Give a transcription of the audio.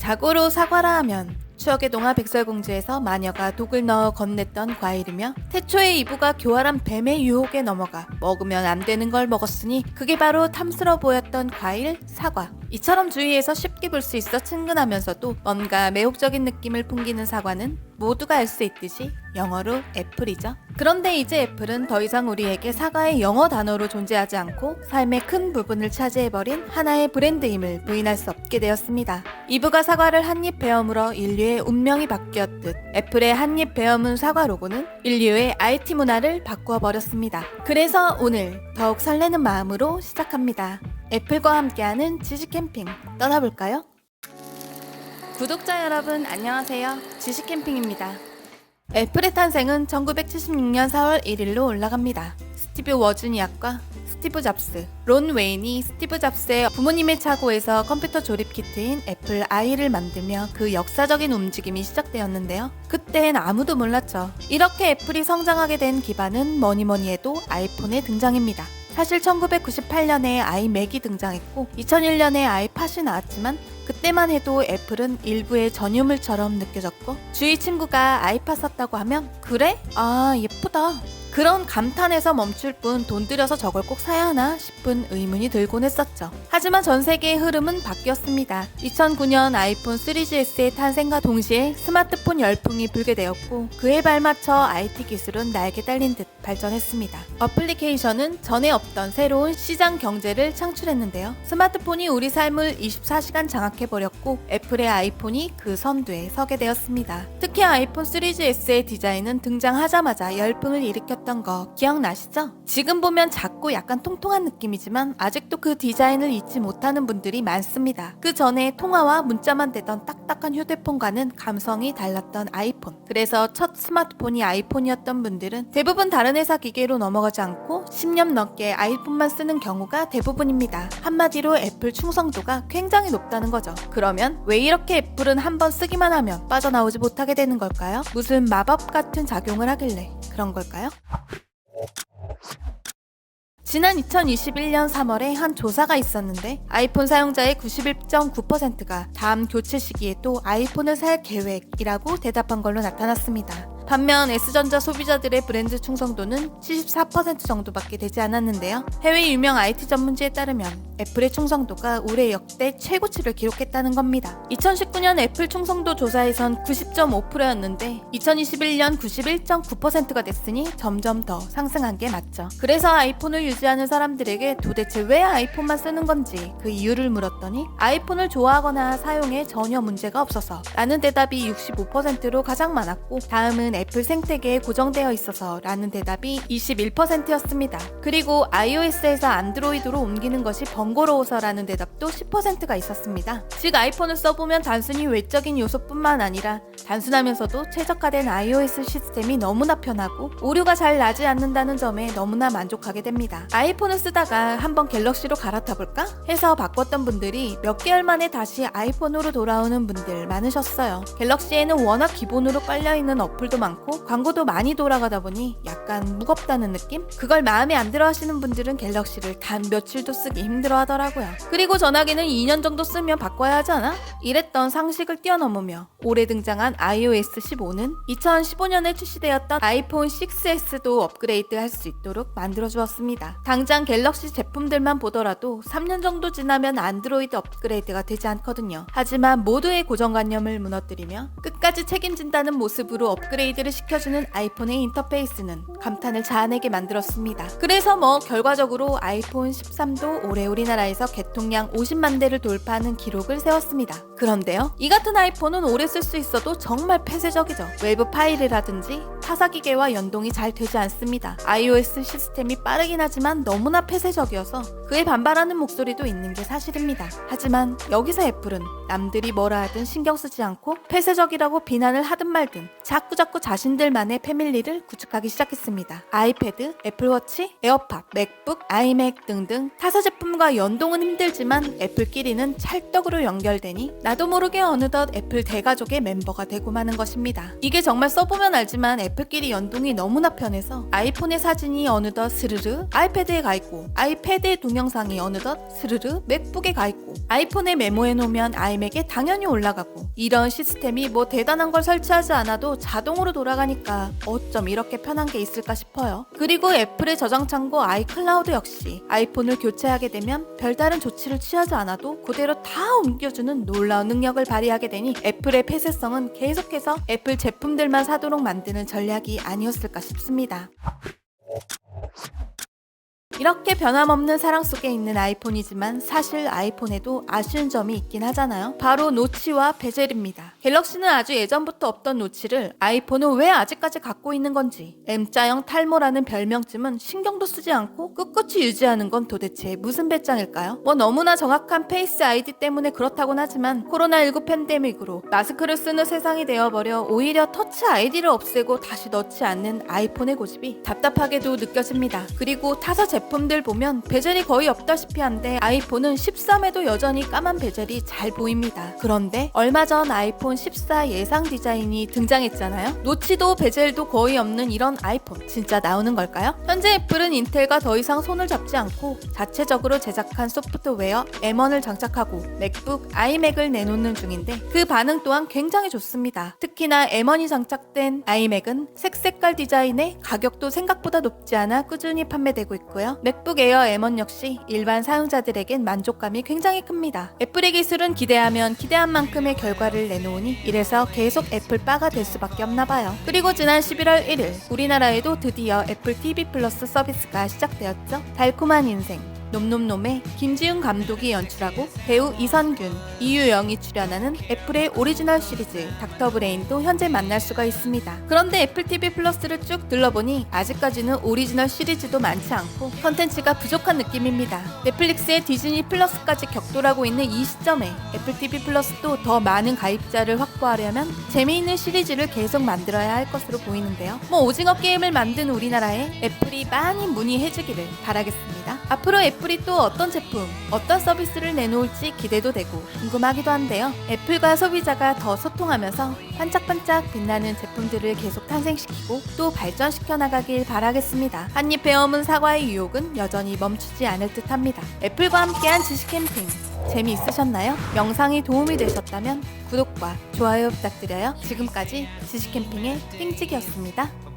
자고로 사과라 하면 추억의 동화 백설공주에서 마녀가 독을 넣어 건넸던 과일이며 태초에 이브가 교활한 뱀의 유혹에 넘어가 먹으면 안 되는 걸 먹었으니 그게 바로 탐스러워 보였던 과일, 사과. 이처럼 주위에서 쉽게 볼 수 있어 친근하면서도 뭔가 매혹적인 느낌을 풍기는 사과는 모두가 알 수 있듯이 영어로 애플이죠. 그런데 이제 애플은 더 이상 우리에게 사과의 영어 단어로 존재하지 않고 삶의 큰 부분을 차지해버린 하나의 브랜드임을 부인할 수 없게 되었습니다. 이브가 사과를 한 입 베어물어 인류의 운명이 바뀌었듯 애플의 한 입 베어문 사과 로고는 인류의 IT 문화를 바꾸어버렸습니다. 그래서 오늘 더욱 설레는 마음으로 시작합니다. 애플과 함께하는 지식 캠핑 떠나볼까요? 구독자 여러분 안녕하세요. 지식 캠핑입니다. 애플의 탄생은 1976년 4월 1일로 올라갑니다. 스티브 워즈니악과 스티브 잡스, 론 웨인이 스티브 잡스의 부모님의 차고에서 컴퓨터 조립 키트인 애플 I를 만들며 그 역사적인 움직임이 시작되었는데요. 그땐 아무도 몰랐죠. 이렇게 애플이 성장하게 된 기반은 뭐니뭐니 해도 아이폰의 등장입니다. 사실 1998년에 아이맥이 등장했고 2001년에 아이팟이 나왔지만 그때만 해도 애플은 일부의 전유물처럼 느껴졌고 주위 친구가 아이팟 샀다고 하면 그래? 아 예쁘다. 그런 감탄에서 멈출 뿐 돈 들여서 저걸 꼭 사야 하나 싶은 의문이 들곤 했었죠. 하지만 전 세계의 흐름은 바뀌었습니다. 2009년 아이폰 3GS의 탄생과 동시에 스마트폰 열풍이 불게 되었고 그에 발맞춰 IT 기술은 날개 달린 듯 발전했습니다. 어플리케이션은 전에 없던 새로운 시장 경제를 창출했는데요. 스마트폰이 우리 삶을 24시간 장악해버렸고 애플의 아이폰이 그 선두에 서게 되었습니다. 특히 아이폰 3GS의 디자인은 등장하자마자 열풍을 일으켰던 거 기억나시죠? 지금 보면 작고 약간 통통한 느낌이지만 아직도 그 디자인을 잊지 못하는 분들이 많습니다. 그 전에 통화와 문자만 되던 딱딱한 휴대폰과는 감성이 달랐던 아이폰. 그래서 첫 스마트폰이 아이폰이었던 분들은 대부분 다른 회사 기계로 넘어가지 않고 10년 넘게 아이폰만 쓰는 경우가 대부분입니다. 한마디로 애플 충성도가 굉장히 높다는 거죠. 그러면 왜 이렇게 애플은 한번 쓰기만 하면 빠져나오지 못하게 되는 걸까요? 무슨 마법 같은 작용을 하길래 그런 걸까요? 지난 2021년 3월에 한 조사가 있었는데 아이폰 사용자의 91.9%가 다음 교체 시기에 또 아이폰을 살 계획이라고 대답한 걸로 나타났습니다. 반면 S전자 소비자들의 브랜드 충성도는 74% 정도밖에 되지 않았는데요. 해외 유명 IT 전문지에 따르면 애플의 충성도가 올해 역대 최고치를 기록했다는 겁니다. 2019년 애플 충성도 조사에선 90.5%였는데 2021년 91.9%가 됐으니 점점 더 상승한 게 맞죠. 그래서 아이폰을 유지하는 사람들에게 도대체 왜 아이폰만 쓰는 건지 그 이유를 물었더니 아이폰을 좋아하거나 사용에 전혀 문제가 없어서 라는 대답이 65%로 가장 많았고 다음은 애플 생태계에 고정되어 있어서 라는 대답이 21%였습니다. 그리고 iOS에서 안드로이드로 옮기는 것이 번거로워서 라는 대답도 10%가 있었습니다. 즉 아이폰을 써보면 단순히 외적인 요소뿐만 아니라 단순하면서도 최적화된 iOS 시스템이 너무나 편하고 오류가 잘 나지 않는다는 점에 너무나 만족하게 됩니다. 아이폰을 쓰다가 한번 갤럭시로 갈아타볼까? 해서 바꿨던 분들이 몇 개월 만에 다시 아이폰으로 돌아오는 분들 많으셨어요. 갤럭시에는 워낙 기본으로 깔려있는 어플도 많고 광고도 많이 돌아가다 보니 약간 무겁다는 느낌? 그걸 마음에 안 들어 하시는 분들은 갤럭시를 단 며칠도 쓰기 힘들어 하더라고요. 그리고 전화기는 2년 정도 쓰면 바꿔야 하지 않아? 이랬던 상식을 뛰어넘으며 올해 등장한 iOS 15는 2015년에 출시되었던 아이폰 6S도 업그레이드 할 수 있도록 만들어주었습니다. 당장 갤럭시 제품들만 보더라도 3년 정도 지나면 안드로이드 업그레이드가 되지 않거든요. 하지만 모두의 고정관념을 무너뜨리며 끝까지 책임진다는 모습으로 업그레이드를 시켜주는 아이폰의 인터페이스는 감탄을 자아내게 만들었습니다. 그래서 결과적으로 아이폰 13도 올해 우리나라에서 개통량 50만 대를 돌파하는 기록을 세웠습니다. 그런데요, 이 같은 아이폰은 오래 쓸 수 있어도 정말 폐쇄적이죠. 외부 파일이라든지 타사기계와 연동이 잘 되지 않습니다. iOS 시스템이 빠르긴 하지만 너무나 폐쇄적이어서 그에 반발하는 목소리도 있는 게 사실입니다. 하지만 여기서 애플은 남들이 뭐라 하든 신경 쓰지 않고 폐쇄적이라고 비난을 하든 말든 자꾸자꾸 자신들만의 패밀리를 구축하기 시작했습니다. 아이패드, 애플워치, 에어팟, 맥북, 아이맥 등등 타사 제품과 연동은 힘들지만 애플끼리는 찰떡으로 연결되니 나도 모르게 어느덧 애플 대가족의 멤버가 되고 마는 것입니다. 이게 정말 써보면 알지만 애플끼리 연동이 너무나 편해서 아이폰의 사진이 어느덧 스르르 아이패드에 가 있고, 아이패드의 동영상이 어느덧 스르르 맥북에 가 있고, 아이폰에 메모해 놓으면 아이맥에 당연히 올라가고, 이런 시스템이 뭐 대단한 걸 설치하지 않아도 자동으로 돌아가니까 어쩜 이렇게 편한 게 있을까 싶어요. 그리고 애플의 저장 창고 아이클라우드 역시 아이폰을 교체하게 되면 별다른 조치를 취하지 않아도 그대로 다 옮겨주는 놀라운 능력을 발휘하게 되니 애플의 폐쇄성은 계속해서 애플 제품들만 사도록 만드는 전략이 아니었을까 싶습니다. 이렇게 변함없는 사랑 속에 있는 아이폰이지만 사실 아이폰에도 아쉬운 점이 있긴 하잖아요. 바로 노치와 베젤입니다. 갤럭시는 아주 예전부터 없던 노치를 아이폰은 왜 아직까지 갖고 있는 건지, M자형 탈모라는 별명쯤은 신경도 쓰지 않고 꿋꿋이 유지하는 건 도대체 무슨 배짱일까요? 뭐 너무나 정확한 페이스 아이디 때문에 그렇다곤 하지만 코로나19 팬데믹으로 마스크를 쓰는 세상이 되어버려 오히려 터치 아이디를 없애고 다시 넣지 않는 아이폰의 고집이 답답하게도 느껴집니다. 그리고 타사 제품들 보면 베젤이 거의 없다시피 한데 아이폰은 13에도 여전히 까만 베젤이 잘 보입니다. 그런데 얼마 전 아이폰 14 예상 디자인이 등장했잖아요. 노치도 베젤도 거의 없는 이런 아이폰 진짜 나오는 걸까요? 현재 애플은 인텔과 더 이상 손을 잡지 않고 자체적으로 제작한 소프트웨어 M1을 장착하고 맥북, 아이맥을 내놓는 중인데 그 반응 또한 굉장히 좋습니다. 특히나 M1이 장착된 아이맥은 색깔 디자인에 가격도 생각보다 높지 않아 꾸준히 판매되고 있고요. 맥북 에어 M1 역시 일반 사용자들에겐 만족감이 굉장히 큽니다. 애플의 기술은 기대하면 기대한 만큼의 결과를 내놓으니 이래서 계속 애플 바가 될 수밖에 없나봐요. 그리고 지난 11월 1일 우리나라에도 드디어 애플 TV 플러스 서비스가 시작되었죠. 달콤한 인생 놈놈놈의 김지훈 감독이 연출하고 배우 이선균, 이유영이 출연하는 애플의 오리지널 시리즈 닥터 브레인도 현재 만날 수가 있습니다. 그런데 애플 TV 플러스를 쭉 둘러보니 아직까지는 오리지널 시리즈도 많지 않고 컨텐츠가 부족한 느낌입니다. 넷플릭스의 디즈니 플러스까지 격돌하고 있는 이 시점에 애플 TV 플러스도 더 많은 가입자를 확보하려면 재미있는 시리즈를 계속 만들어야 할 것으로 보이는데요. 뭐 오징어 게임을 만든 우리나라에 애플이 많이 문의해주기를 바라겠습니다. 앞으로 애플이 또 어떤 제품, 어떤 서비스를 내놓을지 기대도 되고 궁금하기도 한데요. 애플과 소비자가 더 소통하면서 반짝반짝 빛나는 제품들을 계속 탄생시키고 또 발전시켜 나가길 바라겠습니다. 한입 베어문 사과의 유혹은 여전히 멈추지 않을 듯합니다. 애플과 함께한 지식 캠핑 재미있으셨나요? 영상이 도움이 되셨다면 구독과 좋아요 부탁드려요. 지금까지 지식 캠핑의 핑찍이었습니다.